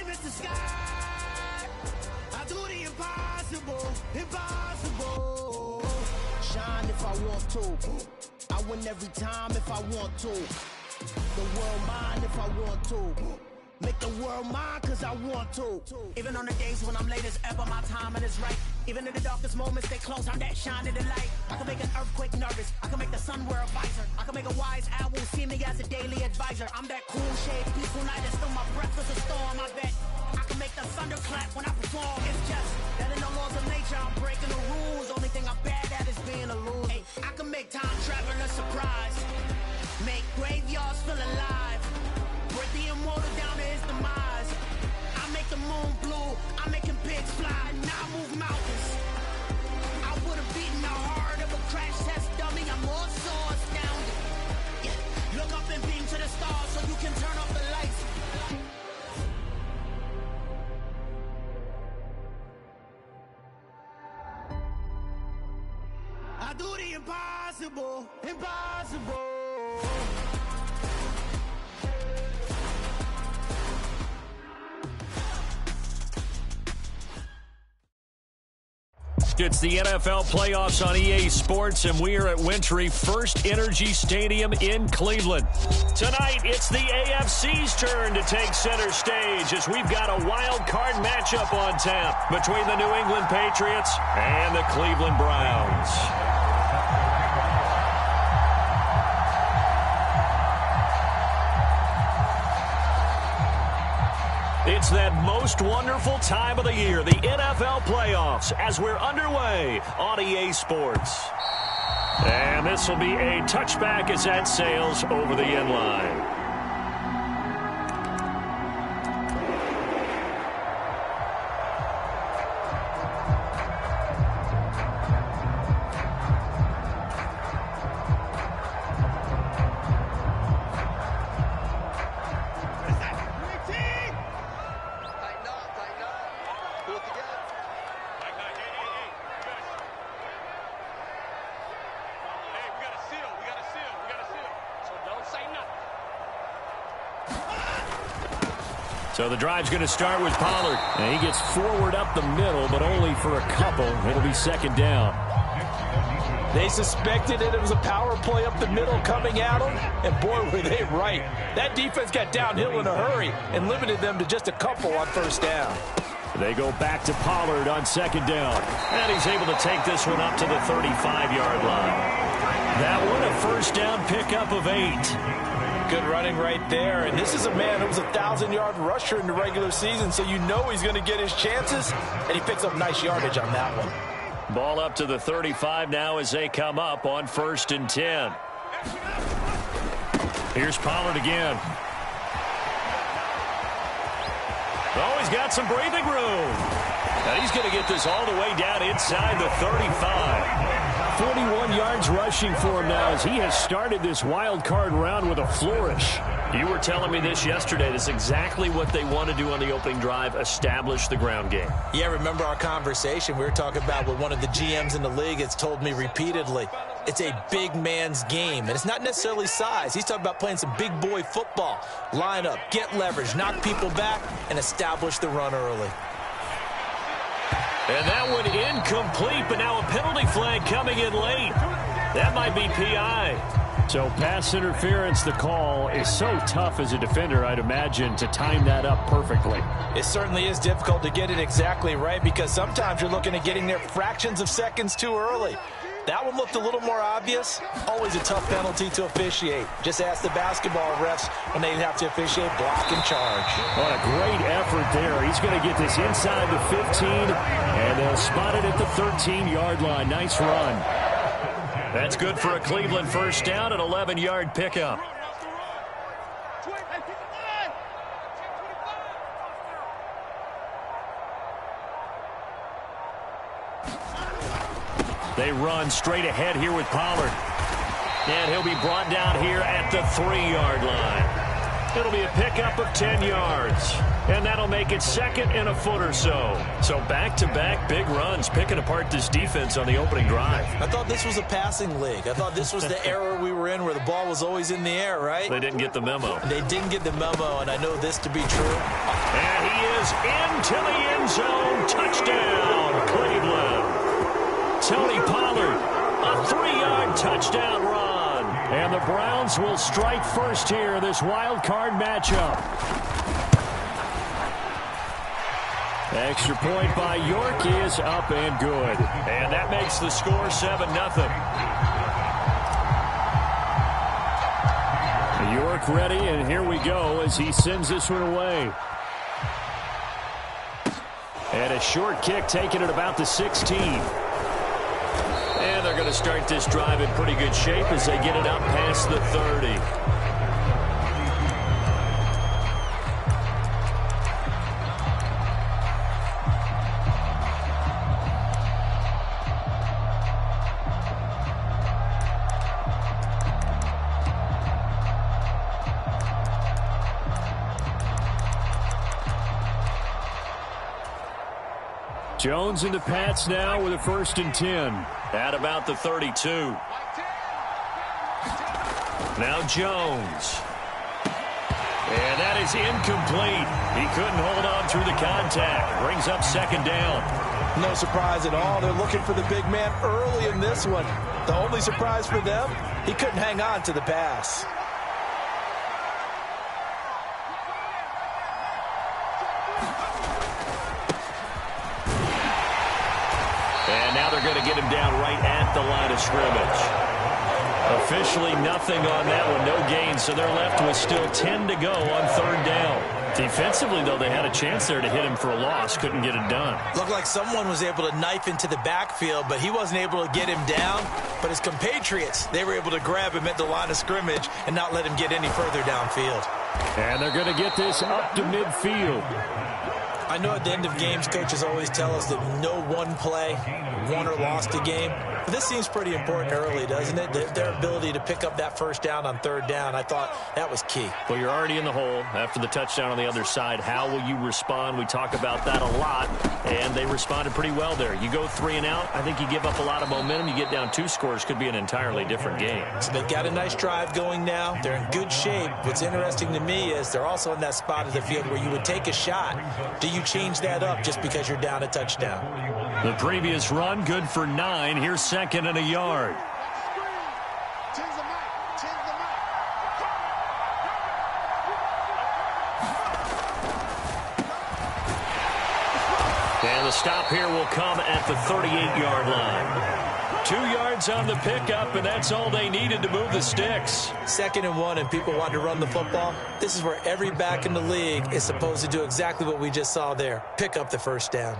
limit to sky. I do the impossible, impossible. Shine if I want to. I win every time if I want to. The world mine if I want to. Make the world mine cause I want to. Even on the days when I'm late as ever, my timing is right. Even in the darkest moments, stay close, I'm that shining the light. I can make an earthquake nervous, I can make the sun wear a visor. I can make a wise owl see me as a daily advisor. I'm that cool shade, peaceful night, and still my breath is a storm, I bet. I can make the thunder clap when I perform. It's just that in the laws of nature, I'm breaking the rules. Only thing I'm bad at is being a loser. Hey, I can make time travel a surprise. Make graveyards feel alive. Break the immortal down to his demise. I make the moon blue, I'm making pigs fly, now I move mountains. I would've beaten the heart of a crash test dummy, I'm more so astounded. Yeah. Look up and beam to the stars so you can turn off the lights. I do the impossible, impossible. It's the NFL playoffs on EA Sports, and we are at Wintry First Energy Stadium in Cleveland. Tonight, it's the AFC's turn to take center stage as we've got a wild card matchup on tap between the New England Patriots and the Cleveland Browns. It's that most wonderful time of the year, the NFL playoffs, as we're underway on EA Sports. And this will be a touchback as that sails over the end line. So the drive's going to start with Pollard. And he gets forward up the middle, but only for a couple. It'll be second down. They suspected it was a power play up the middle coming at them, and boy, were they right. That defense got downhill in a hurry and limited them to just a couple on first down. They go back to Pollard on second down. And he's able to take this one up to the 35-yard line. That one a first down pickup of 8. Good running right there, and this is a man who was a 1,000-yard rusher in the regular season, so you know he's going to get his chances, and he picks up nice yardage on that one. Ball up to the 35 now as they come up on 1st and 10. Here's Pollard again. Oh, he's got some breathing room. And he's going to get this all the way down inside the 35. 41 yards rushing for him now as he has started this wild card round with a flourish. You were telling me this yesterday. That's exactly what they want to do on the opening drive, establish the ground game. Yeah, remember our conversation. We were talking about what one of the GMs in the league has told me repeatedly. It's a big man's game, and it's not necessarily size. He's talking about playing some big boy football. Line up, get leverage, knock people back, and establish the run early. And that one incomplete, but now a penalty flag coming in late. That might be PI. So pass interference, the call is so tough as a defender, I'd imagine, to time that up perfectly. It certainly is difficult to get it exactly right because sometimes you're looking at getting there fractions of seconds too early. That one looked a little more obvious. Always a tough penalty to officiate. Just ask the basketball refs when they have to officiate block and charge. What a great effort there. He's going to get this inside the 15, and they'll spot it at the 13-yard line. Nice run. That's good for a Cleveland first down, an 11-yard pickup. They run straight ahead here with Pollard. And he'll be brought down here at the 3-yard line. It'll be a pickup of 10 yards. And that'll make it second and a foot or so. So back-to-back big runs, picking apart this defense on the opening drive. I thought this was a passing league. I thought this was the era we were in where the ball was always in the air, right? They didn't get the memo. They didn't get the memo, and I know this to be true. And he is into the end zone. Touchdown, Cleveland. Tony Pollard, a 3-yard touchdown run. And the Browns will strike first here in this wild card matchup. Extra point by York is up and good. And that makes the score 7-0. York ready, and here we go as he sends this one away. And a short kick taken at about the 16. And they're going to start this drive in pretty good shape as they get it up past the 30. Jones into Pats now with a 1st and 10. At about the 32. Now Jones. And that is incomplete. He couldn't hold on through the contact. Brings up 2nd down. No surprise at all. They're looking for the big man early in this one. The only surprise for them, he couldn't hang on to the pass. And now they're going to get him down right at the line of scrimmage. Officially nothing on that one, no gain, so they're left with still 10 to go on 3rd down. Defensively, though, they had a chance there to hit him for a loss, couldn't get it done. Looked like someone was able to knife into the backfield, but he wasn't able to get him down. But his compatriots, they were able to grab him at the line of scrimmage and not let him get any further downfield. And they're going to get this up to midfield. I know at the end of games, coaches always tell us that no one play won or lost a game. But this seems pretty important early, doesn't it? Their ability to pick up that 1st down on 3rd down, I thought that was key. Well, you're already in the hole after the touchdown on the other side. How will you respond? We talk about that a lot, and they responded pretty well there. You go 3 and out, I think you give up a lot of momentum. You get down 2 scores, could be an entirely different game. So they've got a nice drive going now. They're in good shape. What's interesting to me is they're also in that spot of the field where you would take a shot. Do you change that up just because you're down a touchdown? The previous run, good for 9. Here's 2nd and a yard. And the stop here will come at the 38-yard line. 2 yards on the pickup, and that's all they needed to move the sticks. 2nd and 1, and people want to run the football. This is where every back in the league is supposed to do exactly what we just saw there. Pick up the 1st down.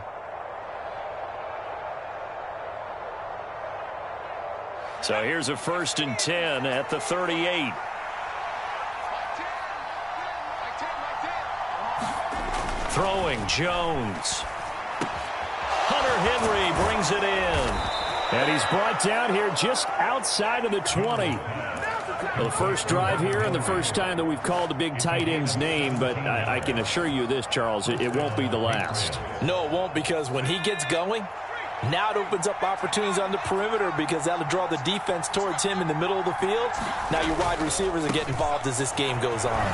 So here's a 1st and 10 at the 38. Throwing, Jones. Hunter Henry brings it in. And he's brought down here just outside of the 20. Well, the first drive here and the first time that we've called the big tight end's name, but I can assure you this, Charles, it won't be the last. No, it won't, because when he gets going, now it opens up opportunities on the perimeter because that'll draw the defense towards him in the middle of the field. Now your wide receivers will get involved as this game goes on.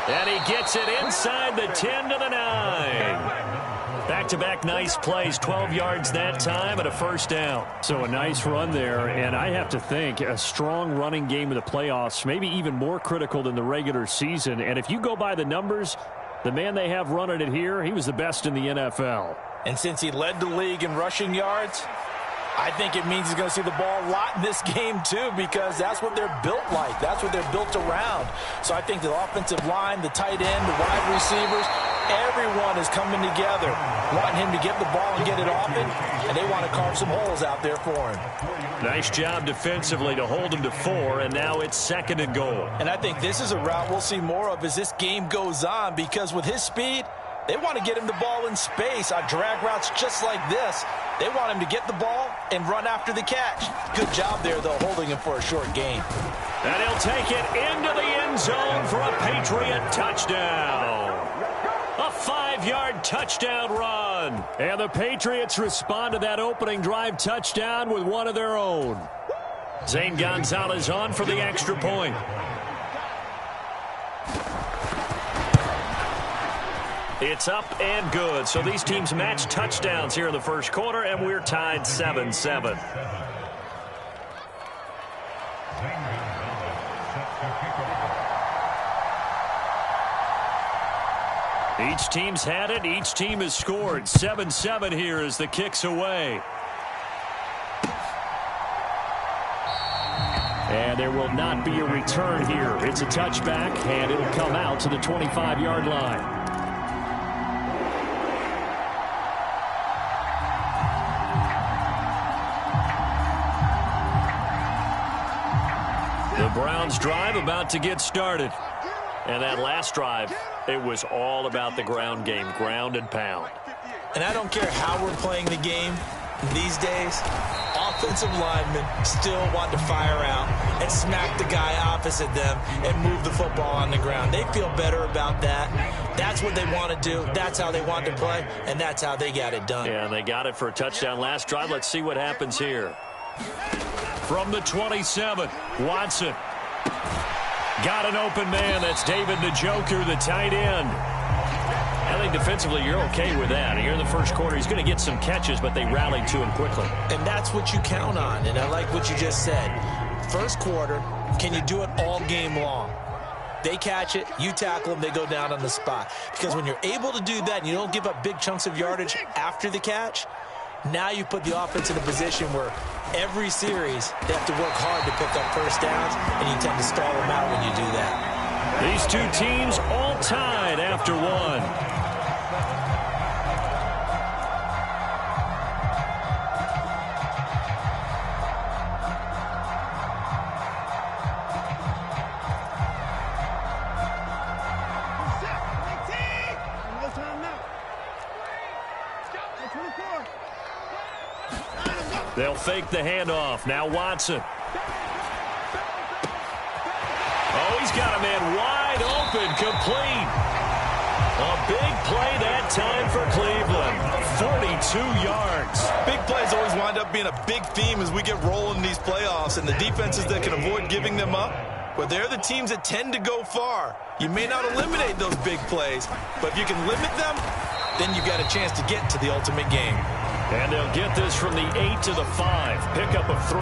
And he gets it inside the 10 to the 9. Back-to-back nice plays, 12 yards that time and a 1st down. So a nice run there, and I have to think a strong running game in the playoffs, maybe even more critical than the regular season. And if you go by the numbers, the man they have running it here, he was the best in the NFL. And since he led the league in rushing yards, I think it means he's going to see the ball a lot in this game, too, because that's what they're built like. That's what they're built around. So I think the offensive line, the tight end, the wide receivers, everyone is coming together, wanting him to get the ball and get it often, and they want to carve some holes out there for him. Nice job defensively to hold him to 4, and now it's 2nd and goal. And I think this is a route we'll see more of as this game goes on, because with his speed, they want to get him the ball in space on drag routes just like this. They want him to get the ball and run after the catch. Good job there, though, holding him for a short gain. And he'll take it into the end zone for a Patriot touchdown. A 5-yard touchdown run. And the Patriots respond to that opening drive touchdown with one of their own. Zane Gonzalez on for the extra point. It's up and good. So these teams match touchdowns here in the first quarter, and we're tied 7-7. Each team's had it. Each team has scored. 7-7 here as the kick's away. And there will not be a return here. It's a touchback, and it'll come out to the 25-yard line. The Browns drive about to get started. And that last drive, it was all about the ground game, ground and pound. And I don't care how we're playing the game these days, offensive linemen still want to fire out and smack the guy opposite them and move the football on the ground. They feel better about that. That's what they want to do. That's how they want to play, and that's how they got it done. Yeah, and they got it for a touchdown last drive. Let's see what happens here. From the 27, Watson. Got an open man. That's David Njoku, the tight end. I think defensively you're okay with that. Here in the first quarter, he's going to get some catches, but they rallied to him quickly. And that's what you count on, and I like what you just said. First quarter, can you do it all game long? They catch it, you tackle them, they go down on the spot. Because when you're able to do that and you don't give up big chunks of yardage after the catch, now you put the offense in a position where every series they have to work hard to pick up first downs, and you tend to stall them out when you do that. These two teams all tied after one. They'll fake the handoff. Now Watson. Oh, he's got a man wide open, complete. A big play that time for Cleveland. 42 yards. Big plays always wind up being a big theme as we get rolling in these playoffs, and the defenses that can avoid giving them up, but they're the teams that tend to go far. You may not eliminate those big plays, but if you can limit them, then you've got a chance to get to the ultimate game. And they'll get this from the 8 to the 5. Pickup of 3.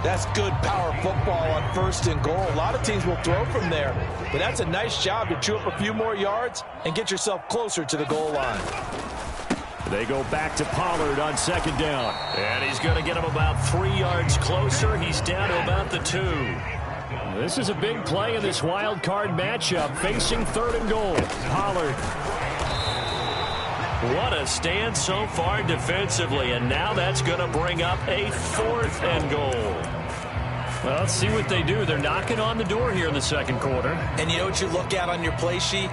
That's good power football on first and goal. A lot of teams will throw from there, but that's a nice job to chew up a few more yards and get yourself closer to the goal line. They go back to Pollard on second down. And he's going to get him about 3 yards closer. He's down to about the 2. This is a big play in this wild card matchup, facing third and goal. Pollard. What a stand so far defensively, and now that's going to bring up a 4th and goal. Well, let's see what they do. They're knocking on the door here in the second quarter. And you know what you look at on your play sheet?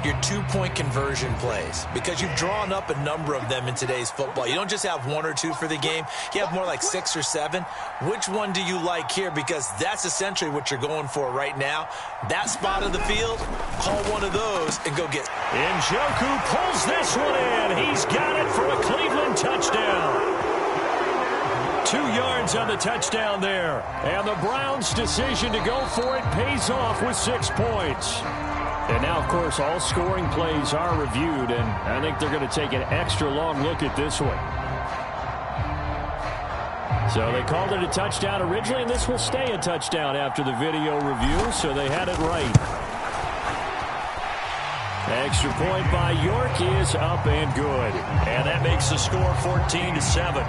Your 2-point conversion plays, because you've drawn up a number of them in today's football. You don't just have 1 or 2 for the game. You have more like 6 or 7. Which one do you like here? Because that's essentially what you're going for right now. That spot of the field, call one of those and go get it. Njoku pulls this one in. He's got it for a Cleveland touchdown. 2 yards on the touchdown there. And the Browns' decision to go for it pays off with 6 points. And now, of course, all scoring plays are reviewed, and I think they're going to take an extra long look at this one. So they called it a touchdown originally, and this will stay a touchdown after the video review, so they had it right. Extra point by York is up and good. And that makes the score 14-7.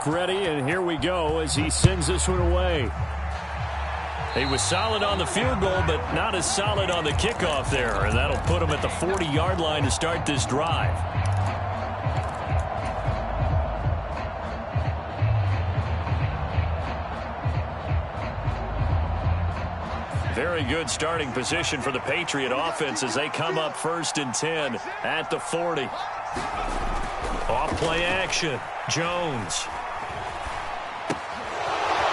Ready, and here we go as he sends this one away. He was solid on the field goal, but not as solid on the kickoff there, and that'll put him at the 40-yard line to start this drive. Very good starting position for the Patriot offense as they come up 1st and 10 at the 40. Off play action. Jones.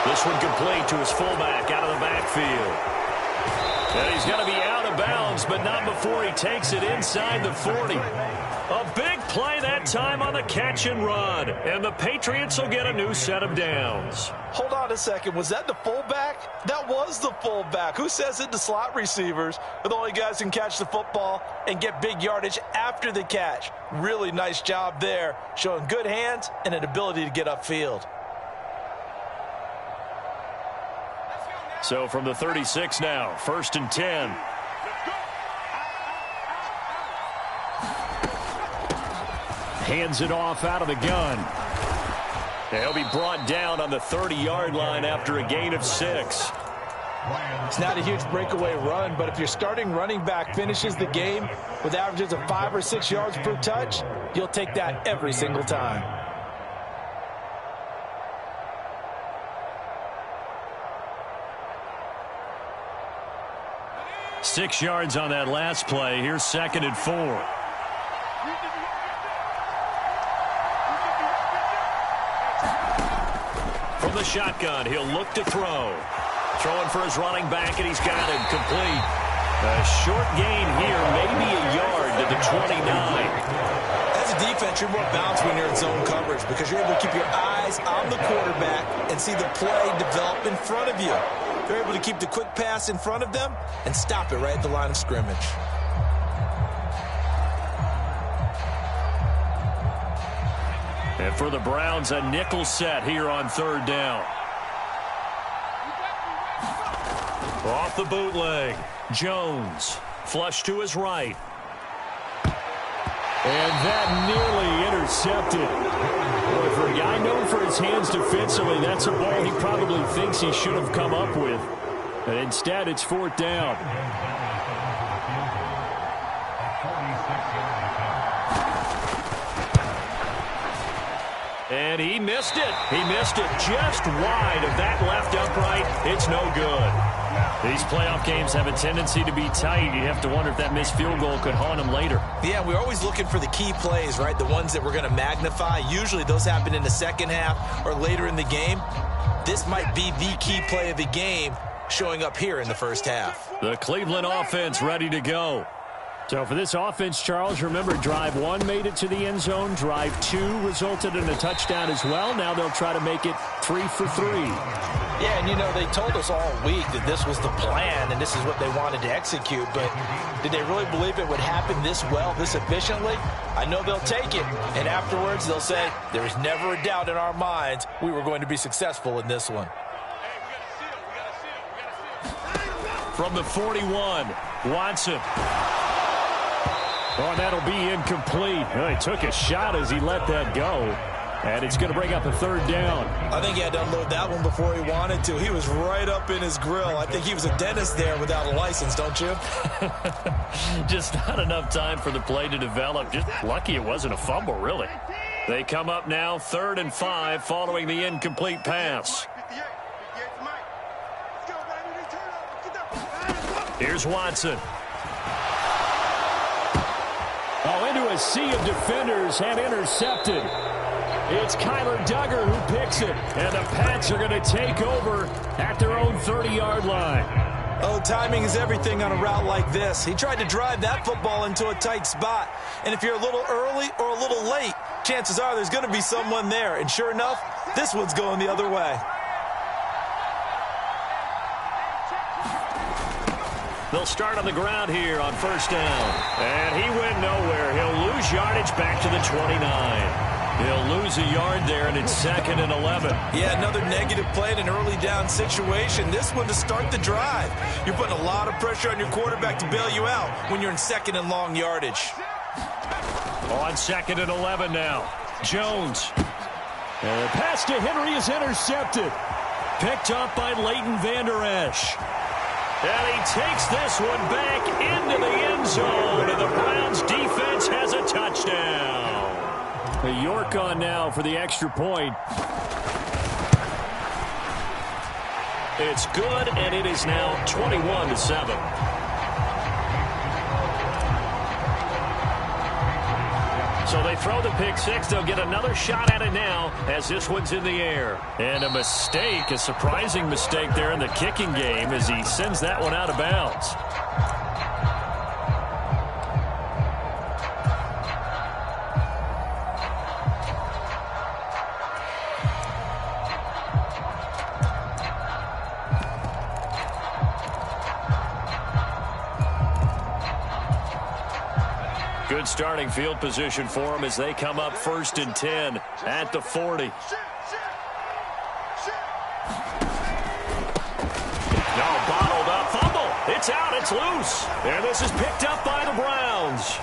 This one complete to his fullback out of the backfield. And he's going to be out of bounds, but not before he takes it inside the 40. A big play that time on the catch and run. And the Patriots will get a new set of downs. Hold on a second. Was that the fullback? That was the fullback. Who says it? The slot receivers are the only guys who can catch the football and get big yardage after the catch. Really nice job there, showing good hands and an ability to get upfield. So from the 36 now, 1st and 10. Hands it off out of the gun. He'll be brought down on the 30-yard line after a gain of 6. It's not a huge breakaway run, but if your starting running back finishes the game with averages of 5 or 6 yards per touch, you'll take that every single time. Six yards on that last play. Here's 2nd and 4. From the shotgun, he'll look to throw. Throwing for his running back, and he's got him complete. A short gain here, maybe a yard to the 29. As a defense, you're more balanced when you're in zone coverage because you're able to keep your eyes on the quarterback and see the play develop in front of you. They're able to keep the quick pass in front of them and stop it right at the line of scrimmage. And for the Browns, a nickel set here on 3rd down. Off the bootleg, Jones. Flush to his right. And that nearly intercepted. Boy, for a guy known for his hands defensively, that's a ball he probably thinks he should have come up with. But instead, it's 4th down. And he missed it. He missed it just wide of that left upright. It's no good. These playoff games have a tendency to be tight. You have to wonder if that missed field goal could haunt him later. Yeah, we're always looking for the key plays, right? The ones that we're going to magnify. Usually those happen in the second half or later in the game. This might be the key play of the game showing up here in the first half. The Cleveland offense ready to go. So for this offense, Charles, remember, drive 1 made it to the end zone. Drive 2 resulted in a touchdown as well. Now they'll try to make it 3 for 3. Yeah, and you know, they told us all week that this was the plan and this is what they wanted to execute, but did they really believe it would happen this well, this efficiently? I know they'll take it, and afterwards they'll say, there's never a doubt in our minds we were going to be successful in this one. From the 41, Watson. Oh, that'll be incomplete. Well, he took a shot as he let that go. And it's going to bring up a 3rd down. I think he had to unload that one before he wanted to. He was right up in his grill. I think he was a dentist there without a license, don't you? Just not enough time for the play to develop. Just lucky it wasn't a fumble, really. They come up now 3rd and 5 following the incomplete pass. Here's Watson. Oh, into a sea of defenders and intercepted. It's Kyler Duggar who picks it, and the Pats are going to take over at their own 30-yard line. Oh, timing is everything on a route like this. He tried to drive that football into a tight spot, and if you're a little early or a little late, chances are there's going to be someone there, and sure enough, this one's going the other way. They'll start on the ground here on 1st down. And he went nowhere. He'll lose yardage back to the 29. He'll lose a yard there, and it's 2nd and 11. Yeah, another negative play in an early down situation. This one to start the drive. You're putting a lot of pressure on your quarterback to bail you out when you're in 2nd and long yardage. On 2nd and 11 now. Jones. And the pass to Henry is intercepted. Picked up by Leighton Vander Esch. And he takes this one back into the end zone, and the Browns defense has a touchdown. A York on now for the extra point. It's good, and it is now 21-7. So they throw the pick six. They'll get another shot at it now as this one's in the air. And a mistake, a surprising mistake there in the kicking game as he sends that one out of bounds. Good starting field position for them as they come up 1st and 10 at the 40. No, bottled up fumble. It's out. It's loose. And this is picked up by the Browns.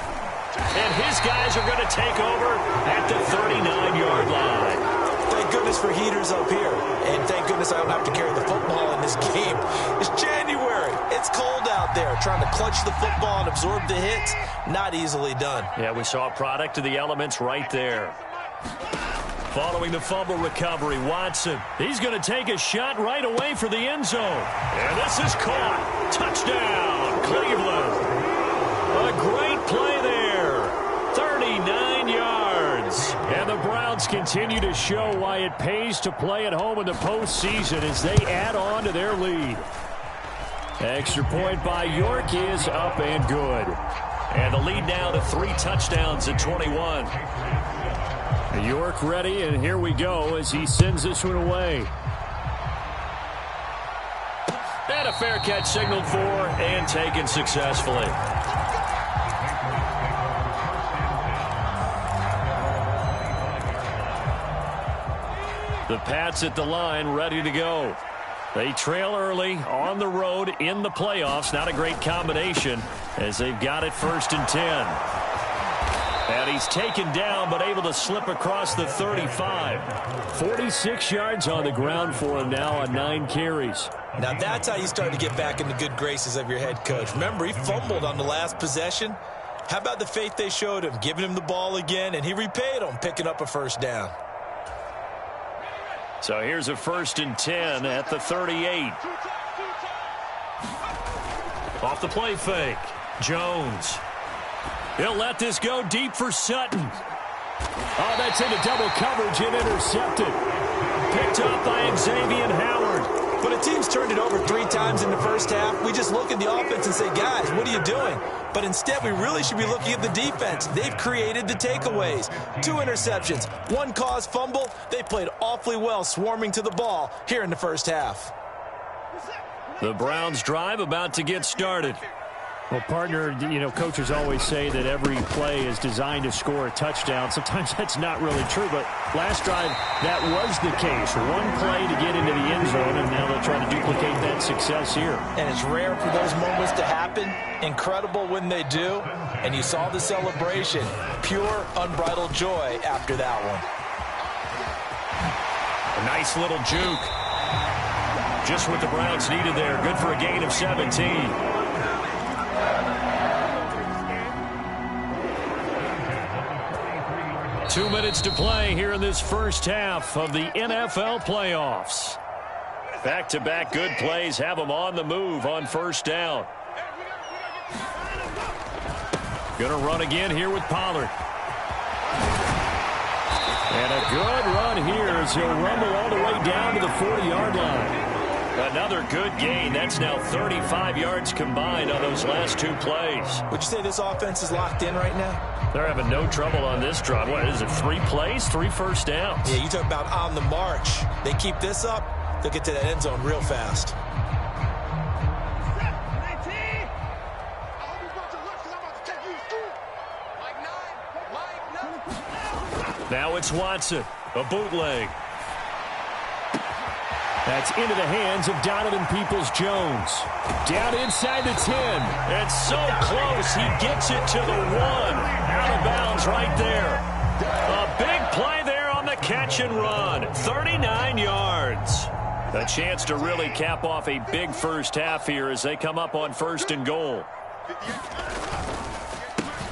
And his guys are going to take over at the 39-yard line. Thank goodness for heaters up here. And thank goodness I don't have to carry the football in this game. It's January. It's cold out there. Trying to clutch the football and absorb the hits, not easily done. Yeah, we saw a product of the elements right there. Following the fumble recovery, Watson. He's going to take a shot right away for the end zone. And this is caught. Touchdown, Cleveland. A great play there. 39 yards. And the Browns continue to show why it pays to play at home in the postseason as they add on to their lead. Extra point by York is up and good. And the lead now to 3 touchdowns at 21. York ready, and here we go as he sends this one away. And a fair catch signaled for and taken successfully. The Pats at the line, ready to go. They trail early on the road in the playoffs. Not a great combination as they've got it 1st and 10. And he's taken down but able to slip across the 35. 46 yards on the ground for him now on 9 carries. Now that's how you start to get back in the good graces of your head coach. Remember, he fumbled on the last possession. How about the faith they showed him, giving him the ball again, and he repaid them, picking up a 1st down. So here's a 1st and 10 at the 38. Off the play fake. Jones. He'll let this go deep for Sutton. Oh, that's into double coverage and intercepted. Picked up by Xavier Howard. When a team's turned it over 3 times in the first half, we just look at the offense and say, guys, what are you doing? But instead, we really should be looking at the defense. They've created the takeaways. 2 interceptions, 1 caused fumble. They played awfully well swarming to the ball here in the first half. The Browns drive about to get started. Well, partner, you know, coaches always say that every play is designed to score a touchdown. Sometimes that's not really true, but last drive, that was the case. 1 play to get into the end zone, and now they'll try to duplicate that success here. And it's rare for those moments to happen. Incredible when they do. And you saw the celebration. Pure, unbridled joy after that one. A nice little juke. Just what the Browns needed there. Good for a gain of 17. 2 minutes to play here in this first half of the NFL playoffs. Back-to-back good plays have them on the move on 1st down. Gonna run again here with Pollard. And a good run here as he'll rumble all the way down to the 40-yard line. Another good gain. That's now 35 yards combined on those last 2 plays. Would you say this offense is locked in right now? They're having no trouble on this drive. What is it, 3 plays, 3 first downs? Yeah, you talk about on the march. They keep this up, they'll get to that end zone real fast. Now it's Watson, a bootleg. That's into the hands of Donovan Peoples-Jones. Down inside the 10. It's so close, he gets it to the 1. Out of bounds right there. A big play there on the catch and run. 39 yards. A chance to really cap off a big first half here as they come up on 1st and goal.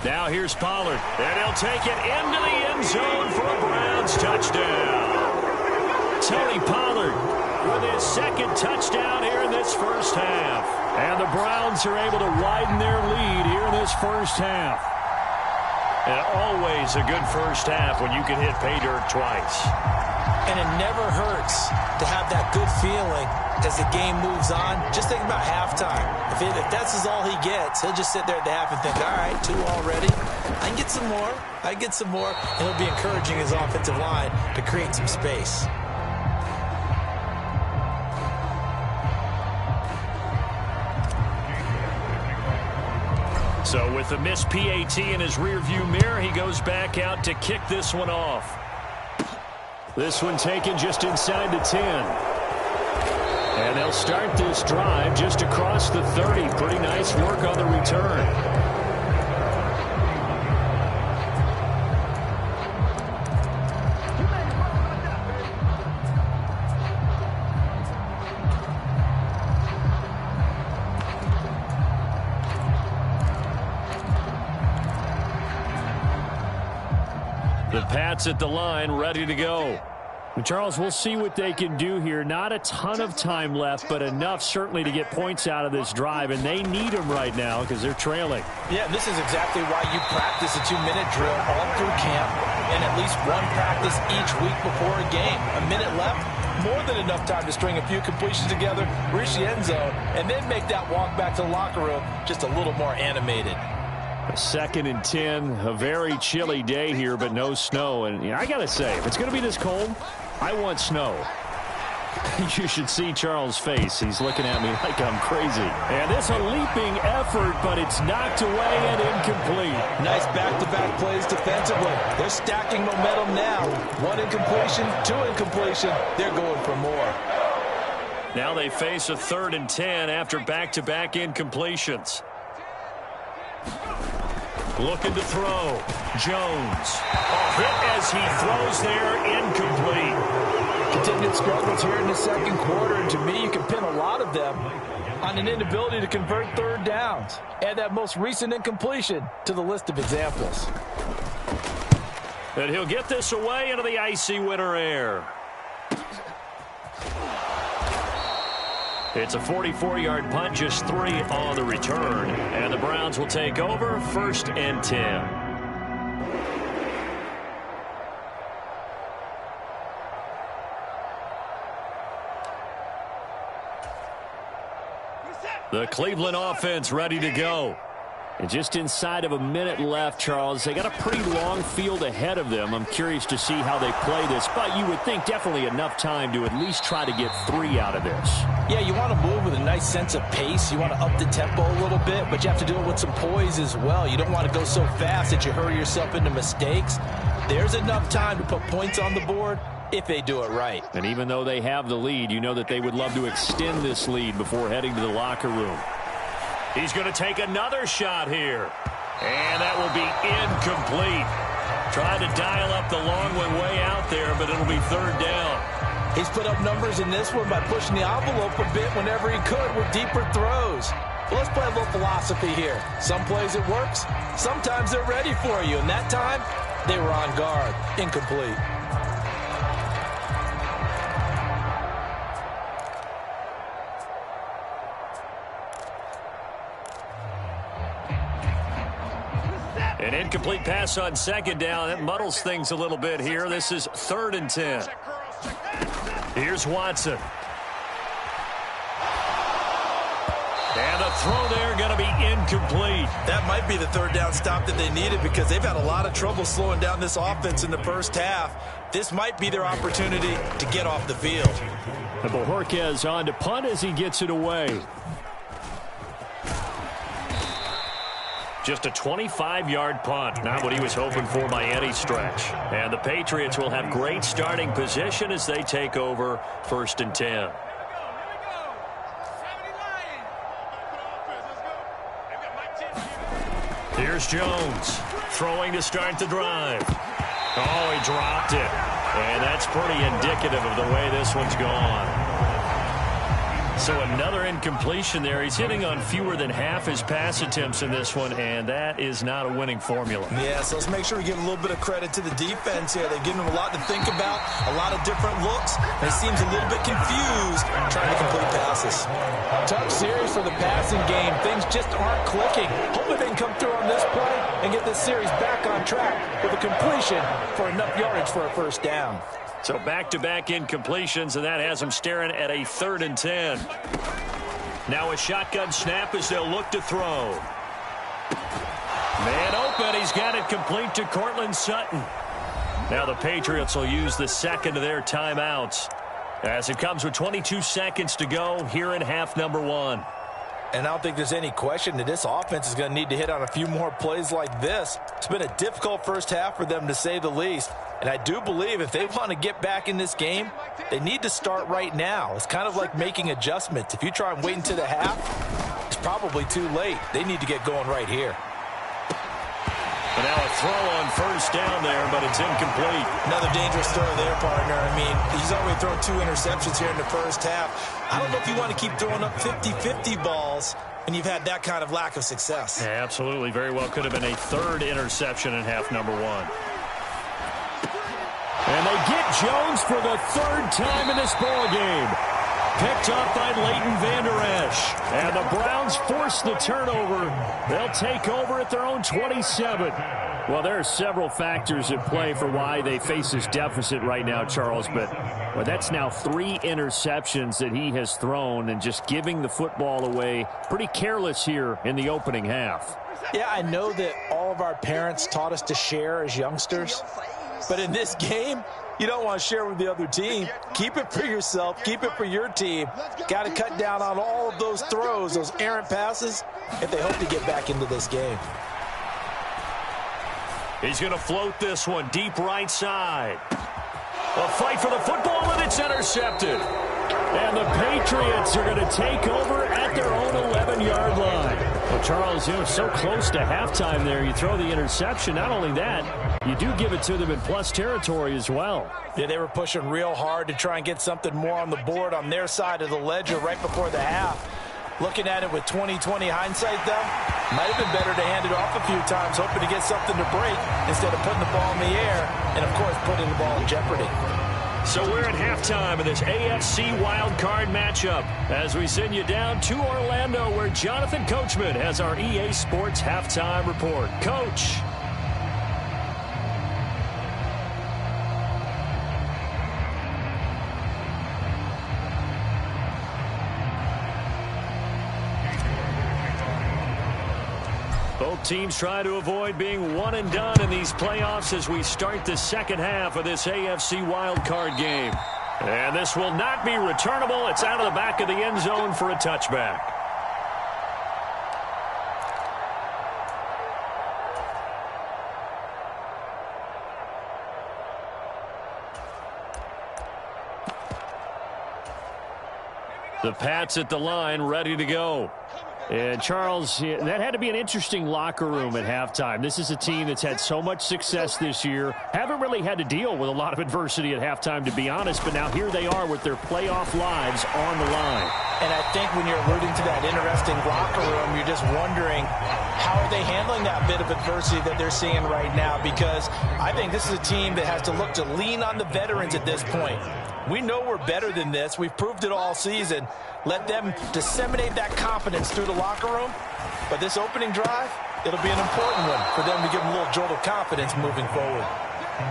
Now here's Pollard, and he'll take it into the end zone for a Browns touchdown. Tony Pollard with with his second touchdown here in this first half. And the Browns are able to widen their lead here in this first half. And always a good first half when you can hit pay dirt twice. And it never hurts to have that good feeling as the game moves on. Just think about halftime. If that's all he gets, he'll just sit there at the half and think, all right, 2 already. I can get some more. I can get some more. And he'll be encouraging his offensive line to create some space. So with the missed PAT in his rearview mirror, he goes back out to kick this one off. This one taken just inside the 10. And they'll start this drive just across the 30. Pretty nice work on the return. The Pats at the line, ready to go. Charles, we'll see what they can do here. Not a ton of time left, but enough certainly to get points out of this drive, and they need them right now because they're trailing. Yeah, this is exactly why you practice a 2-minute drill all through camp and at least one practice each week before a game. A minute left, more than enough time to string a few completions together, reach the end zone, and then make that walk back to the locker room just a little more animated. A 2nd and 10, a very chilly day here, but no snow. And I got to say, if it's going to be this cold, I want snow. You should see Charles' face. He's looking at me like I'm crazy. And this a leaping effort, but it's knocked away and incomplete. Nice back-to-back plays defensively. They're stacking momentum now. 1 incompletion, 2 incompletion. They're going for more. Now they face a 3rd and 10 after back-to-back incompletions. Looking to throw. Jones. Hit as he throws there, incomplete. Continued struggles here in the second quarter, and to me, you can pin a lot of them on an inability to convert 3rd downs. Add that most recent incompletion to the list of examples. And he'll get this away into the icy winter air. It's a 44-yard punt, just 3 on the return. And the Browns will take over, 1st and 10. The Cleveland offense ready to go. And just inside of a minute left, Charles. They got a pretty long field ahead of them. I'm curious to see how they play this, but you would think definitely enough time to at least try to get 3 out of this. Yeah, you want to move with a nice sense of pace. You want to up the tempo a little bit, but you have to do it with some poise as well. You don't want to go so fast that you hurry yourself into mistakes. There's enough time to put points on the board if they do it right. And even though they have the lead, you know that they would love to extend this lead before heading to the locker room. He's going to take another shot here. And that will be incomplete. Tried to dial up the long one way out there, but it'll be 3rd down. He's put up numbers in this one by pushing the envelope a bit whenever he could with deeper throws. Well, let's play a little philosophy here. Some plays it works. Sometimes they're ready for you. And that time, they were on guard. Incomplete. An incomplete pass on 2nd down. That muddles things a little bit here. This is 3rd and 10. Here's Watson. And the throw there going to be incomplete. That might be the 3rd down stop that they needed because they've had a lot of trouble slowing down this offense in the first half. This might be their opportunity to get off the field. And Bojorquez on to punt as he gets it away. Just a 25-yard punt. Not what he was hoping for by any stretch. And the Patriots will have great starting position as they take over 1st and 10. Here's Jones throwing to start the drive. Oh, he dropped it. And that's pretty indicative of the way this one's gone. So another incompletion there. He's hitting on fewer than half his pass attempts in this one, and that is not a winning formula. Yeah, so let's make sure we give a little bit of credit to the defense here. They've given him a lot to think about, a lot of different looks, and he seems a little bit confused trying to complete passes. Tough series for the passing game. Things just aren't clicking. Hopefully they can come through on this play and get this series back on track with a completion for enough yardage for a first down. So back-to-back incompletions, and that has him staring at a 3rd and 10. Now a shotgun snap as they'll look to throw. Man open. He's got it complete to Cortland Sutton. Now the Patriots will use the second of their timeouts as it comes with 22 seconds to go here in half number 1. And I don't think there's any question that this offense is going to need to hit on a few more plays like this. It's been a difficult first half for them, to say the least. And I do believe if they want to get back in this game, they need to start right now. It's kind of like making adjustments. If you try and wait until the half, it's probably too late. They need to get going right here. And now a throw on first down there, but it's incomplete. Another dangerous throw there, partner. I mean, he's already thrown 2 interceptions here in the first half. I don't know if you want to keep throwing up 50-50 balls when you've had that kind of lack of success. Yeah, absolutely. Very well could have been a 3rd interception in half number 1. And they get Jones for the 3rd time in this ball game. Picked up by Leighton Vander Esch. And the Browns force the turnover. They'll take over at their own 27. Well, there are several factors at play for why they face this deficit right now, Charles. But well, that's now 3 interceptions that he has thrown and just giving the football away. Pretty careless here in the opening half. Yeah, I know that all of our parents taught us to share as youngsters. But in this game, you don't want to share with the other team. Keep it for yourself. Keep it for your team. Got to cut down on all of those throws, those errant passes, if they hope to get back into this game. He's going to float this one deep right side. A fight for the football, and it's intercepted. And the Patriots are going to take over at their own 11-yard line. Well, Charles, so close to halftime there. You throw the interception. Not only that, you do give it to them in plus territory as well. Yeah, they were pushing real hard to try and get something more on the board on their side of the ledger right before the half. Looking at it with 20/20 hindsight, though, might have been better to hand it off a few times, hoping to get something to break instead of putting the ball in the air and, of course, putting the ball in jeopardy. So we're at halftime of this AFC wildcard matchup as we send you down to Orlando where Jonathan Coachman has our EA Sports halftime report. Coach. Both teams try to avoid being one and done in these playoffs as we start the second half of this AFC wildcard game. And this will not be returnable. It's out of the back of the end zone for a touchback. The Pats at the line, ready to go. And, Charles, that had to be an interesting locker room at halftime. This is a team that's had so much success this year. Haven't really had to deal with a lot of adversity at halftime, to be honest. But now here they are with their playoff lives on the line. And I think when you're alluding to that interesting locker room, you're just wondering how are they handling that bit of adversity that they're seeing right now? Because I think this is a team that has to look to lean on the veterans at this point. We know we're better than this. We've proved it all season. Let them disseminate that confidence through the locker room. But this opening drive, it'll be an important one for them to give them a little jolt of confidence moving forward.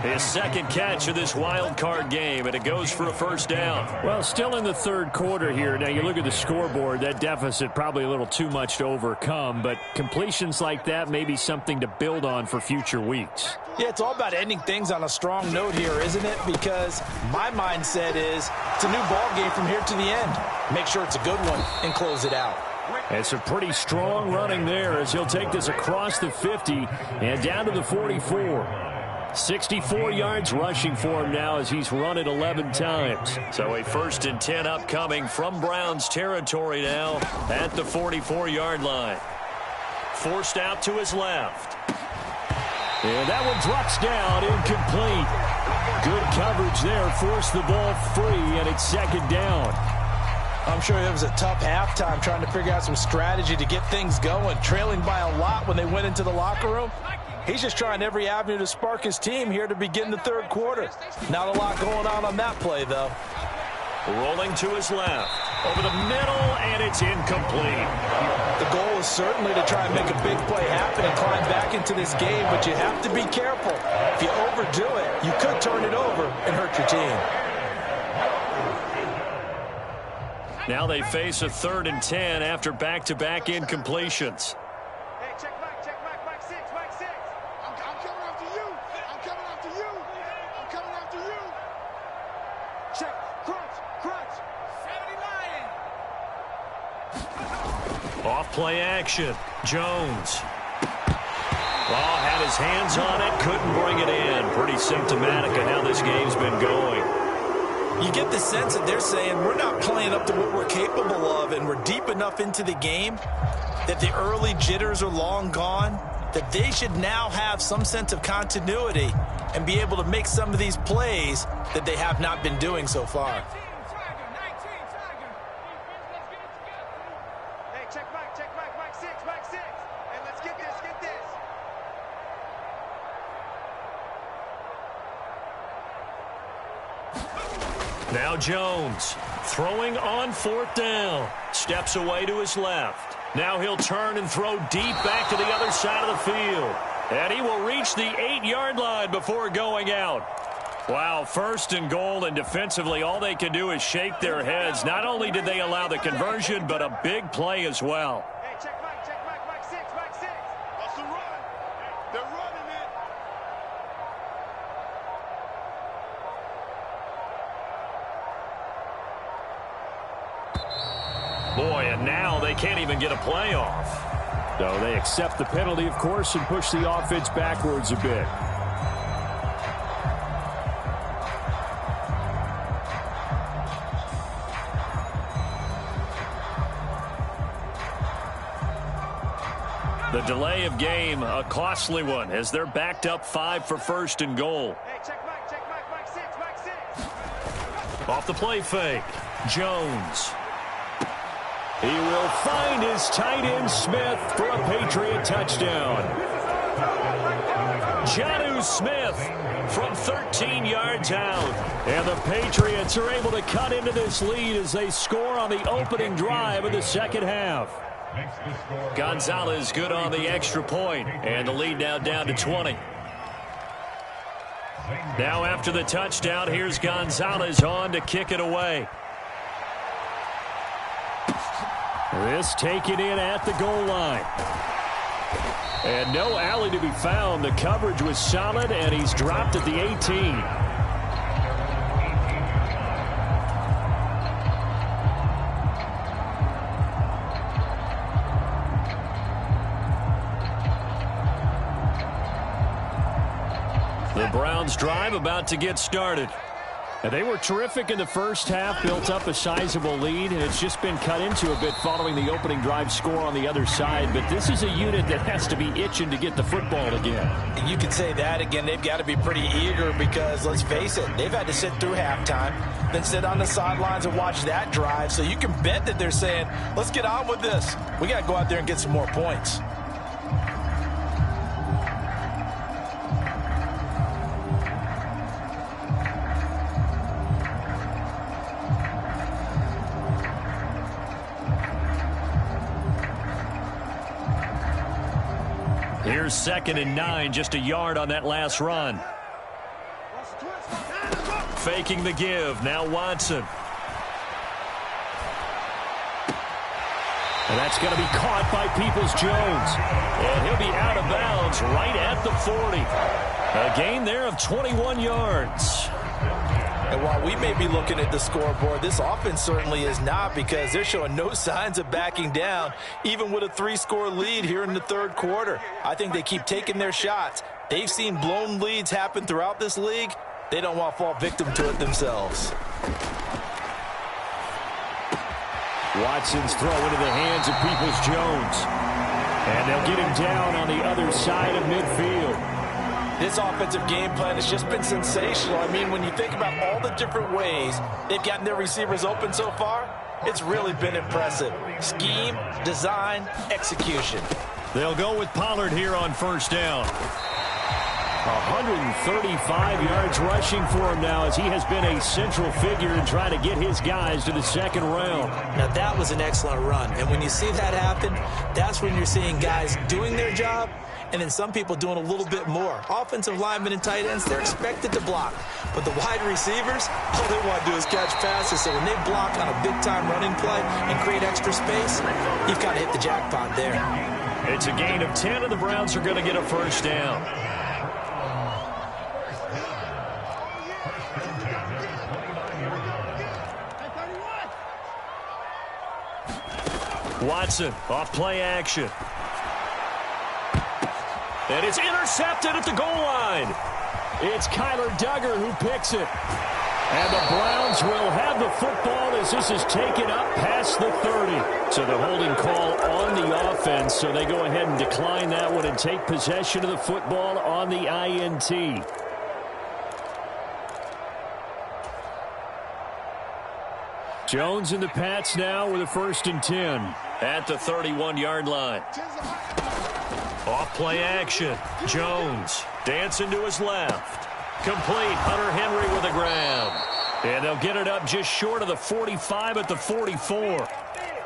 His second catch of this wild card game, and it goes for a first down. Well, still in the third quarter here. Now, you look at the scoreboard, that deficit probably a little too much to overcome, but completions like that may be something to build on for future weeks. Yeah, it's all about ending things on a strong note here, isn't it? Because my mindset is it's a new ball game from here to the end. Make sure it's a good one and close it out. It's a pretty strong running there as he'll take this across the 50 and down to the 44. 64 yards rushing for him now as he's run it 11 times. So a 1st and 10 upcoming from Browns territory now at the 44-yard line. Forced out to his left. And that one drops down, incomplete. Good coverage there, forced the ball free, and it's second down. I'm sure it was a tough halftime trying to figure out some strategy to get things going, trailing by a lot when they went into the locker room. He's just trying every avenue to spark his team here to begin the third quarter. Not a lot going on that play, though. Rolling to his left. Over the middle, and it's incomplete. The goal is certainly to try and make a big play happen and climb back into this game, but you have to be careful. If you overdo it, you could turn it over and hurt your team. Now they face a 3rd and 10 after back-to-back incompletions. Hey, check back, 6. I'm coming after you. I'm coming after you. Check, crunch. 70 Lions. Off play action. Jones. Had his hands on it, couldn't bring it in. Pretty symptomatic of how this game's been going. You get the sense that they're saying we're not playing up to what we're capable of, and we're deep enough into the game that the early jitters are long gone, that they should now have some sense of continuity and be able to make some of these plays that they have not been doing so far. Hey, check back, 6. Hey, let's get this. Now Jones throwing on 4th down. Steps away to his left. Now he'll turn and throw deep back to the other side of the field. And he will reach the 8-yard line before going out. Wow, 1st and goal, and defensively all they can do is shake their heads. Not only did they allow the conversion, but a big play as well. Hey, check back, 6. That's the run. They're running it. Boy, and now they can't even get a play off. So they accept the penalty, of course, and push the offense backwards a bit. The delay of game, a costly one, as they're backed up 5 for 1st and goal. Hey, check back, 6. Off the play fake, Jones. He will find his tight end Smith for a Patriot touchdown. Jonnu Smith from 13 yards out. And the Patriots are able to cut into this lead as they score on the opening drive of the second half. Gonzalez good on the extra point, and the lead now down to 20. Now after the touchdown, here's Gonzalez on to kick it away. This taken in at the goal line. And no alley to be found. The coverage was solid, and he's dropped at the 18. The Browns drive about to get started. And they were terrific in the first half, built up a sizable lead, and it's just been cut into a bit following the opening drive score on the other side. But this is a unit that has to be itching to get the football again. And you can say that again. They've got to be pretty eager because, let's face it, they've had to sit through halftime, then sit on the sidelines and watch that drive. So you can bet that they're saying, let's get on with this. We got to go out there and get some more points. Here's 2nd and 9, just a yard on that last run. Faking the give, now Watson. And that's going to be caught by Peoples-Jones. And he'll be out of bounds right at the 40. A gain there of 21 yards. And while we may be looking at the scoreboard, this offense certainly is not, because they're showing no signs of backing down, even with a 3-score lead here in the third quarter. I think they keep taking their shots. They've seen blown leads happen throughout this league. They don't want to fall victim to it themselves. Watson's throw into the hands of Peoples-Jones. And they'll get him down on the other side of midfield. This offensive game plan has just been sensational. I mean, when you think about all the different ways they've gotten their receivers open so far, It's really been impressive. Scheme, design, execution. They'll go with Pollard here on first down. 135 yards rushing for him now as he has been a central figure in trying to get his guys to the second round. Now, that was an excellent run. And when you see that happen, that's when you're seeing guys doing their job and then some people doing a little bit more. Offensive linemen and tight ends, they're expected to block. But the wide receivers, all they want to do is catch passes. So when they block on a big-time running play and create extra space, you've kind of hit the jackpot there. It's a gain of 10, and the Browns are going to get a first down. Watson off play action. And it's intercepted at the goal line. It's Kyler Duggar who picks it. And the Browns will have the football as this is taken up past the 30. So the holding call on the offense, so they go ahead and decline that one and take possession of the football on the INT. Jones and the Pats now with a 1st and 10 at the 31-yard line. Off play action. Jones dancing to his left. Complete. Hunter Henry with a grab. And they'll get it up just short of the 45 at the 44.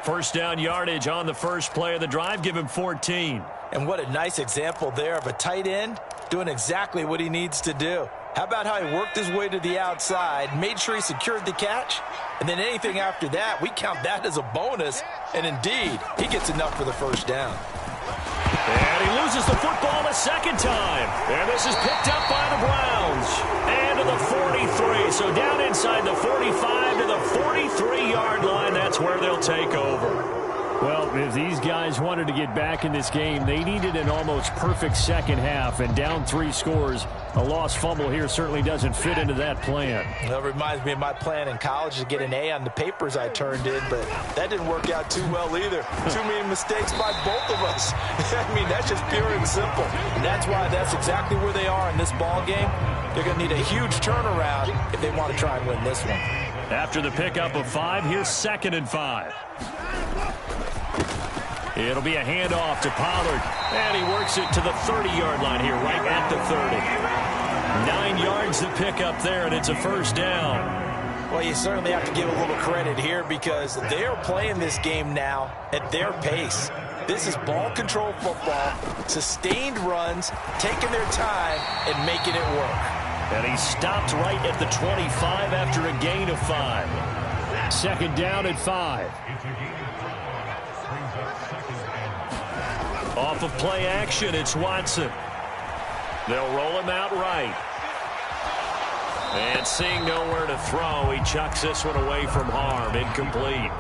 First down yardage on the first play of the drive. Give him 14. And what a nice example there of a tight end doing exactly what he needs to do. How about how he worked his way to the outside, made sure he secured the catch, and then anything after that, we count that as a bonus. And indeed, he gets enough for the first down. And he loses the football a second time. And this is picked up by the Browns. And to the 43. So down inside the 45 to the 43-yard line. That's where they'll take over. Well, if these guys wanted to get back in this game, they needed an almost perfect second half. And down 3 scores, a lost fumble here certainly doesn't fit into that plan. That reminds me of my plan in college to get an A on the papers I turned in, but that didn't work out too well either. Too many mistakes by both of us. I mean, that's just pure and simple. And that's why that's exactly where they are in this ball game. They're going to need a huge turnaround if they want to try and win this one. After the pickup of 5, here's 2nd and 5. It'll be a handoff to Pollard, and he works it to the 30-yard line here, right at the 30. 9 yards to pick up there, and it's a first down. Well, you certainly have to give a little credit here because they're playing this game now at their pace. This is ball control football, sustained runs, taking their time, and making it work. And he stopped right at the 25 after a gain of 5. 2nd down at 5. Off of play action, it's Watson. They'll roll him out right. And seeing nowhere to throw, he chucks this one away from harm. Incomplete.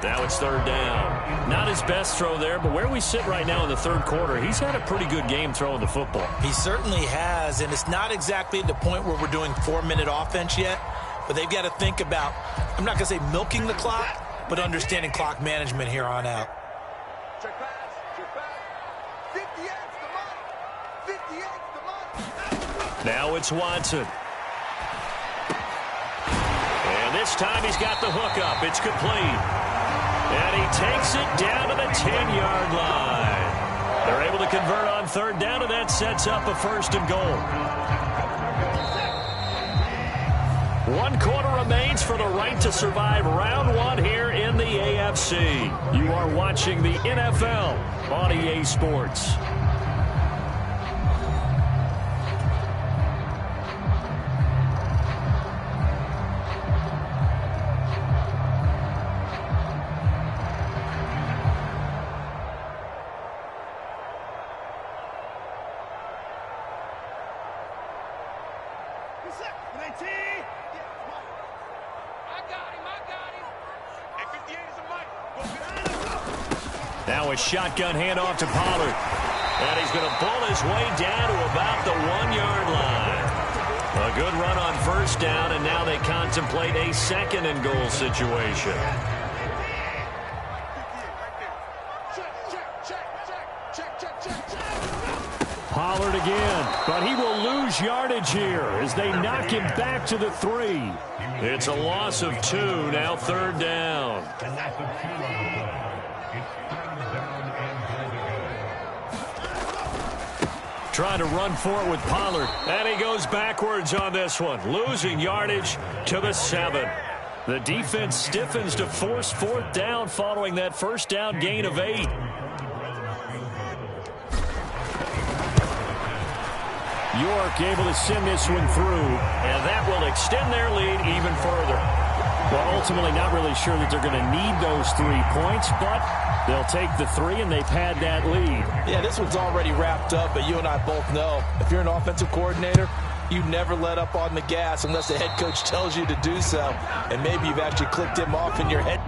Now it's 3rd down. Not his best throw there, but where we sit right now in the 3rd quarter, he's had a pretty good game throwing the football. He certainly has, and it's not exactly the point where we're doing 4-minute offense yet, but they've got to think about, I'm not going to say milking the clock, but understanding clock management here on out. Check pass. 58's the money. 58's the money. Now it's Watson. And this time he's got the hook up. It's complete. And he takes it down to the 10-yard line. They're able to convert on 3rd down, and that sets up a 1st and goal. 1 quarter remains for the right to survive round 1 here in the AFC. You are watching the NFL on EA Sports. Now a shotgun handoff to Pollard. And he's going to pull his way down to about the 1-yard line. A good run on 1st down, and now they contemplate a 2nd and goal situation. Pollard again, but he will lose yardage here as they knock him back to the 3. It's a loss of 2, now 3rd down. Trying to run for it with Pollard, and he goes backwards on this one, losing yardage to the 7. The defense stiffens to force 4th down following that 1st down gain of 8. York able to send this one through, and that will extend their lead even further. Well, ultimately not really sure that they're going to need those 3 points, but they'll take the 3 and they've had that lead. Yeah, this one's already wrapped up, but you and I both know if you're an offensive coordinator, you never let up on the gas unless the head coach tells you to do so, and maybe you've actually clicked him off in your head.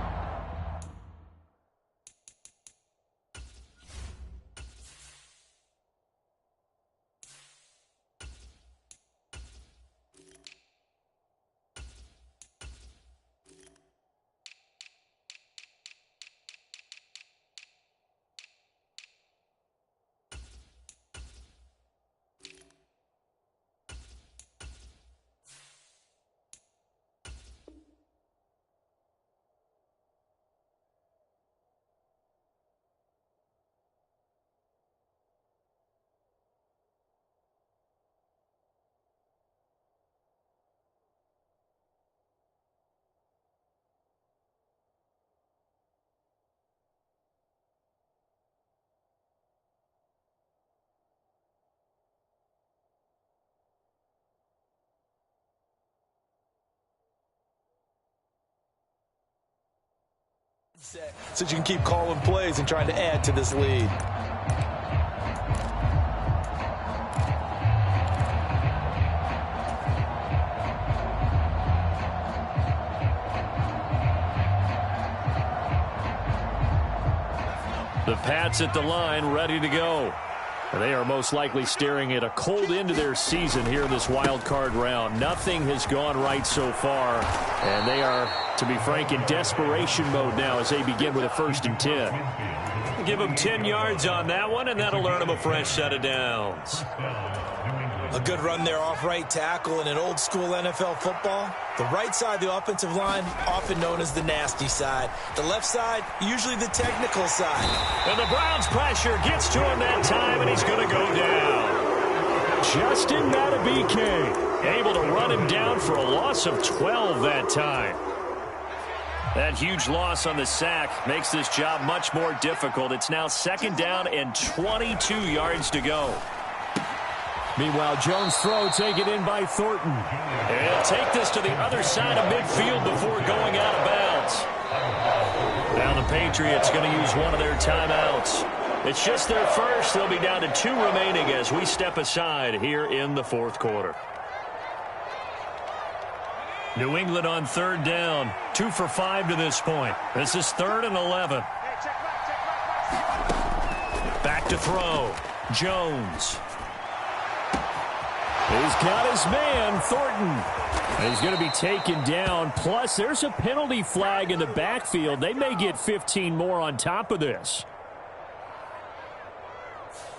So you can keep calling plays and trying to add to this lead. The Pats at the line, ready to go. They are most likely staring at a cold end to their season here in this wild card round. Nothing has gone right so far, and they are, to be frank, in desperation mode now as they begin with a 1st and 10. Give them 10 yards on that one, and that'll earn them a fresh set of downs. A good run there off right tackle in an old school NFL football. The right side of the offensive line, often known as the nasty side. The left side, usually the technical side. And the Browns pressure gets to him that time, and he's going to go down. Justin Matabike able to run him down for a loss of 12 that time. That huge loss on the sack makes this job much more difficult. It's now 2nd down and 22 yards to go. Meanwhile, Jones' throw taken in by Thornton. And he'll take this to the other side of midfield before going out of bounds. Now the Patriots going to use one of their timeouts. It's just their first. They'll be down to 2 remaining as we step aside here in the 4th quarter. New England on 3rd down. 2 for 5 to this point. This is 3rd and 11. Back to throw. Jones. He's got his man, Thornton. He's going to be taken down. Plus, there's a penalty flag in the backfield. They may get 15 more on top of this.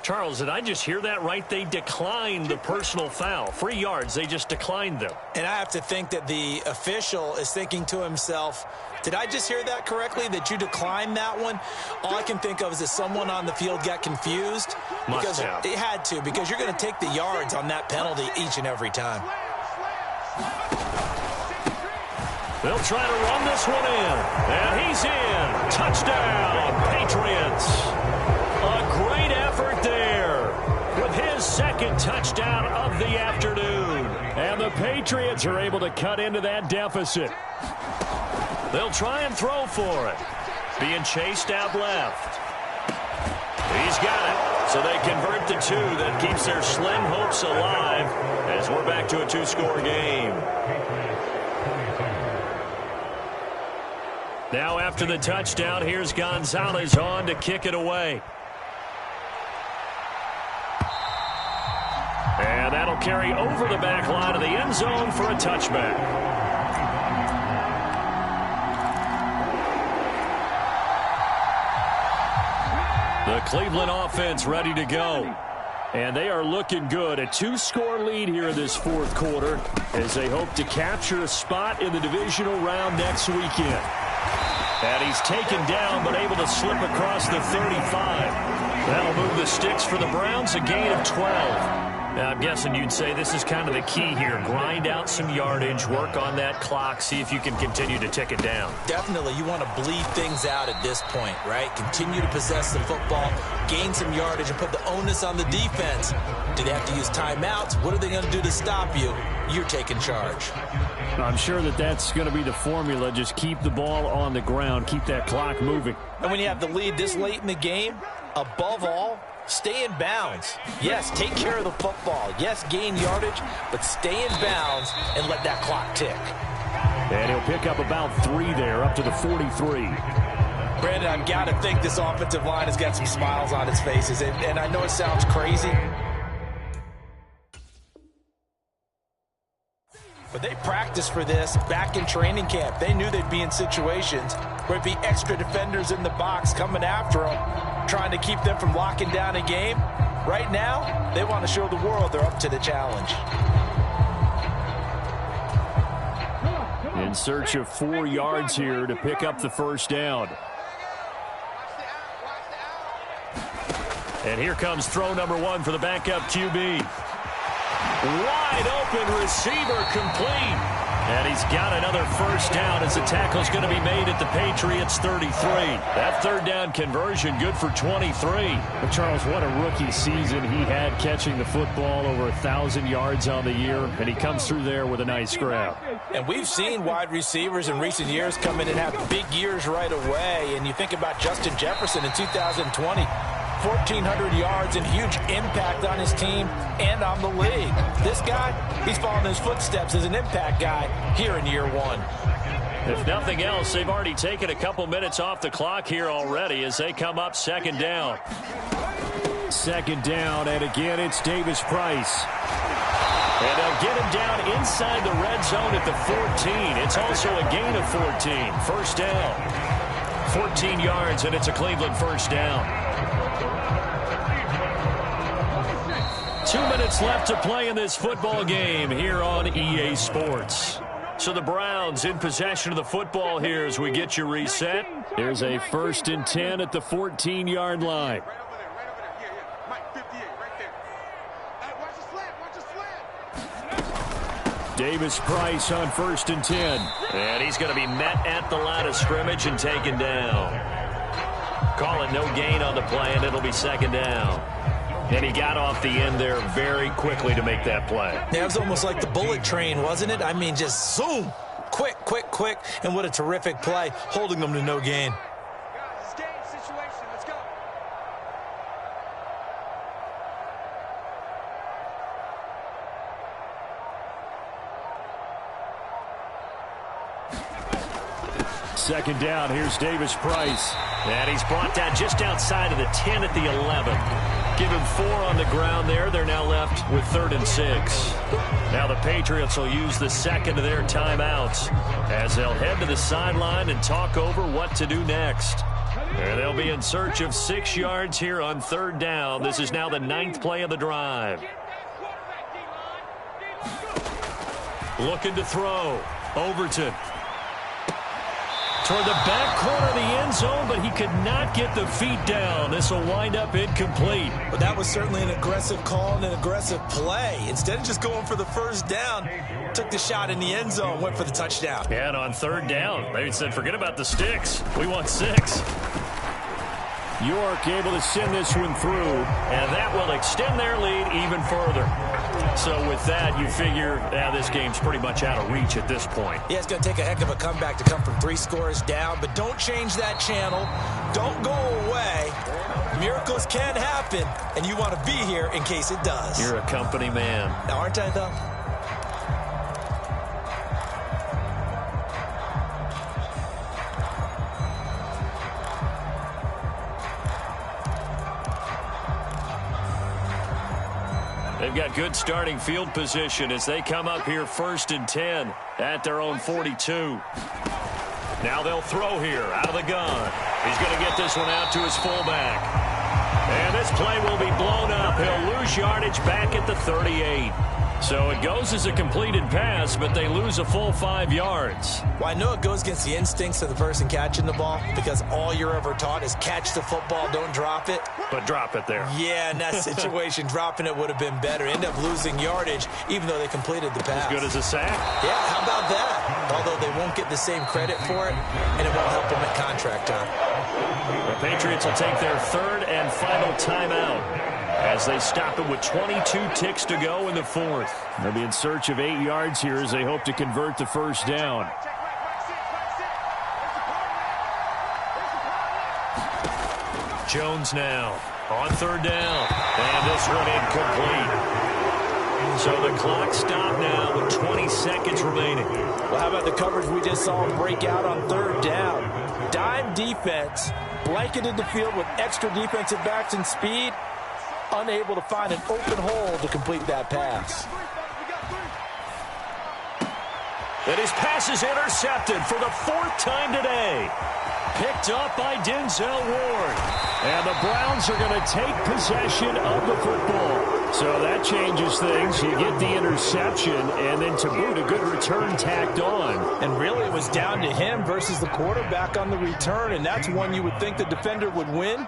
Charles, did I just hear that right? They declined the personal foul. 3 yards, they just declined them. And I have to think that the official is thinking to himself, did I just hear that correctly, that you declined that one? All I can think of is that someone on the field got confused. Must have. It had to, because you're going to take the yards on that penalty each and every time. They'll try to run this one in. And he's in. Touchdown, Patriots. A great effort there with his 2nd touchdown of the afternoon. And the Patriots are able to cut into that deficit. They'll try and throw for it. Being chased out left. He's got it. So they convert the 2. That keeps their slim hopes alive as we're back to a 2-score game. Now after the touchdown, here's Gonzalez on to kick it away. And that'll carry over the back line of the end zone for a touchback. The Cleveland offense ready to go. And they are looking good. A 2-score lead here in this fourth quarter as they hope to capture a spot in the divisional round next weekend. And he's taken down but able to slip across the 35. That'll move the sticks for the Browns, a gain of 12. Now, I'm guessing you'd say this is kind of the key here. Grind out some yardage, work on that clock, see if you can continue to tick it down. Definitely, you want to bleed things out at this point, right? Continue to possess the football, gain some yardage, and put the onus on the defense. Do they have to use timeouts? What are they going to do to stop you? You're taking charge. I'm sure that that's going to be the formula. Just keep the ball on the ground, keep that clock moving. And when you have the lead this late in the game, above all, stay in bounds. Yes, take care of the football. Yes, gain yardage, but stay in bounds and let that clock tick. And he'll pick up about 3 there, up to the 43. Brandon, I've got to think this offensive line has got some smiles on its faces. And I know it sounds crazy, but they practiced for this back in training camp. They knew they'd be in situations where there'd be extra defenders in the box coming after them, trying to keep them from locking down a game. Right now, they want to show the world they're up to the challenge. In search of 4 yards here to pick up the first down. And here comes throw number 1 for the backup QB. Wide open receiver complete. And he's got another first down as the tackle's going to be made at the Patriots 33. That third down conversion good for 23. But Charles, what a rookie season he had catching the football, over 1,000 yards on the year, and he comes through there with a nice grab. And we've seen wide receivers in recent years come in and have big years right away. And you think about Justin Jefferson in 2020. 1,400 yards and huge impact on his team and on the league. This guy, he's following his footsteps as an impact guy here in year 1. If nothing else, they've already taken a couple minutes off the clock here already as they come up second down. Second down, and again, it's Davis Price. And they'll get him down inside the red zone at the 14. It's also a gain of 14. First down. 14 yards, and it's a Cleveland first down. 2 minutes left to play in this football game here on EA Sports. So the Browns in possession of the football here as we get you reset. There's a 1st and 10 at the 14-yard line. Davis Price on 1st and 10. And he's going to be met at the line of scrimmage and taken down. Calling no gain on the play, and it'll be second down. And he got off the end there very quickly to make that play. Yeah, it was almost like the bullet train, wasn't it? I mean, just zoom. Quick, quick, quick. And what a terrific play, holding them to no gain. Guys, it's game situation. Let's go. Second down, here's Davis Price. And he's brought down just outside of the 10 at the 11. Give him 4 on the ground there. They're now left with 3rd and 6. Now the Patriots will use the second of their timeouts as they'll head to the sideline and talk over what to do next. And they'll be in search of 6 yards here on 3rd down. This is now the 9th play of the drive. Looking to throw. Overton. Toward the back corner of the end zone, but he could not get the feet down. This will wind up incomplete. But that was certainly an aggressive call and an aggressive play. Instead of just going for the first down, took the shot in the end zone, went for the touchdown. And on 3rd down, they said, forget about the sticks. We want 6. York able to send this one through, and that will extend their lead even further. So with that, you figure this game's pretty much out of reach at this point. Yeah, it's going to take a heck of a comeback to come from 3 scores down, but don't change that channel. Don't go away. Miracles can happen, and you want to be here in case it does. You're a company man. Now, aren't I, though? They've got good starting field position as they come up here 1st and 10 at their own 42. Now they'll throw here out of the gun. He's going to get this one out to his fullback. And this play will be blown up. He'll lose yardage back at the 38. So it goes as a completed pass, but they lose a full 5 yards. Well, I know it goes against the instincts of the person catching the ball because all you're ever taught is catch the football, don't drop it. But drop it there. Yeah, in that situation, dropping it would have been better. End up losing yardage, even though they completed the pass. As good as a sack. Yeah, how about that? Although they won't get the same credit for it, and it won't help them at contract time. The Patriots will take their third and final timeout as they stop it with 22 ticks to go in the fourth. They'll be in search of 8 yards here as they hope to convert the first down. Jones now on third down. And this one incomplete. So the clock stopped now with 20 seconds remaining. Well, how about the coverage we just saw him break out on third down? Dime defense, blanketed the field with extra defensive backs and speed, unable to find an open hole to complete that pass. And his pass is intercepted for the 4th time today. Picked up by Denzel Ward. And the Browns are going to take possession of the football. So that changes things. You get the interception, and then to boot, a good return tacked on. And really, it was down to him versus the quarterback on the return, and that's one you would think the defender would win.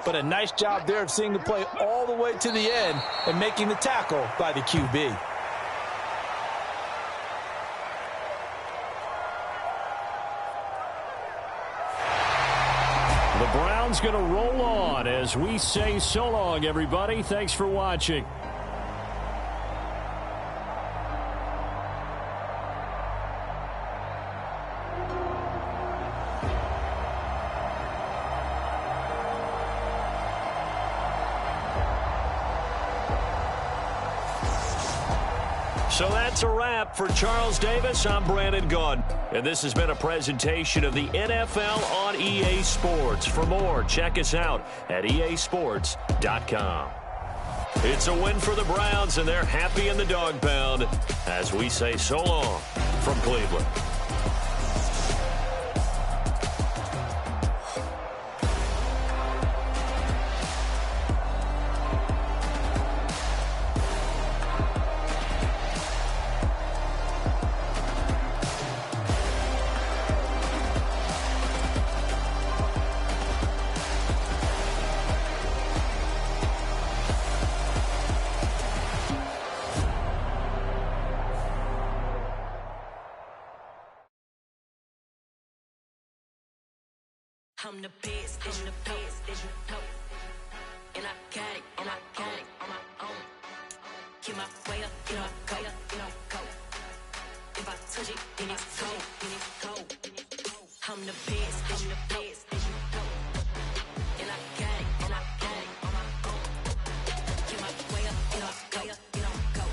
But a nice job there of seeing the play all the way to the end and making the tackle by the QB. The Browns going to roll on as we say so long, everybody. Thanks for watching. So that's a wrap for Charles Davis. I'm Brandon Gaudin, and this has been a presentation of the NFL on EA Sports. For more, check us out at easports.com. It's a win for the Browns, and they're happy in the dog pound as we say so long from Cleveland. I'm the best, and the best, and I got it, and I got it on my own. Get my way up, get my way up, get my go. If I touch it, then it's cold, then it's cold. I'm the best, and the best, and I got it, and I got it on my own. Get my way up, get my way up, get my go.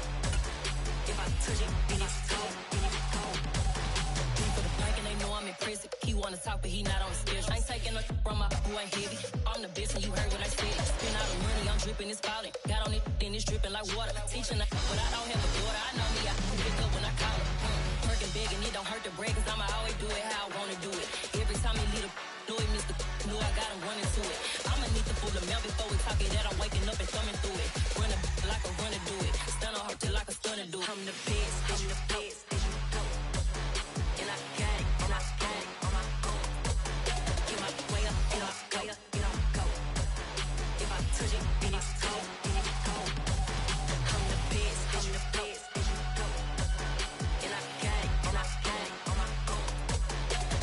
If I touch it, then it's cold, then it's cold. For the bank and they know I'm impressive. He wanna talk, but he not on the schedule. I ain't taking nothing from my boy heavy. I'm the best, and you heard what I said. Spend all the money, I'm dripping, it's spouting. Got on it, then it's dripping like water. Teaching, but I don't have a daughter. I know me, I can pick up when I call her. Working big, and it don't hurt to break, cause I'ma always do it how I wanna do it. Every time he lead a know he missed the know I got him running to it. I'ma need to pull the mail before we talk it that I'm waking up and thumbing through it. Run a like a runner do it. Stun on her till like a stunner do it. I'm the best, I'm the best, and I got it, and I got it on my own. Get my way up, get my way up, get my go. If I touch it, then it's cold, then it's cold. I'm the best, I'm the best, and I got it, and I got it on my own.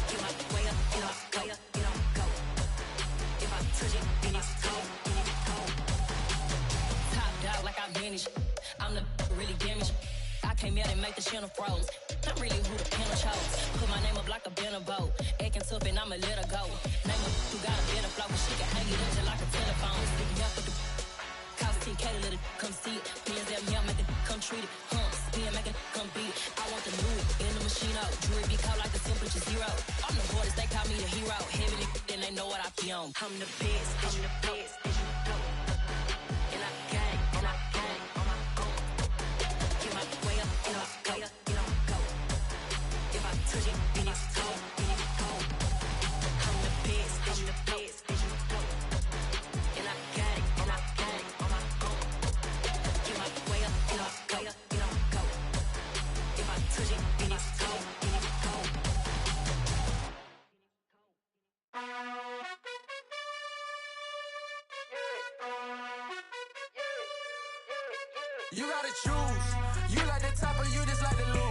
Get my way up, get my way up, get my go. If I touch it, then it's cold, then it's cold. Top dog like I vanished. I'm the really damaged. I came out and make the channel froze. I'm really who the panel chose. Put my name up like a banner boat. Acting tough and I'ma let her go. Name her who got a better flow, but she can hang it up just like a telephone. Sticking up with the cost 10K to let it come see it. Hands at me, I make it come treat it. Spin, make it come beat it. I want the new in the machine out. Jewelry be cold like the temperature 0. I'm the hardest, they call me the hero. Heavy then they know what I be on. I'm the best, I'm the best, and I got it, and I got it on my own. Get my way up, get my way up, get my go. If I touch it, then it's cold, then it's cold. I'm the best, and I got it, You gotta choose. You like the top or you just like the lose.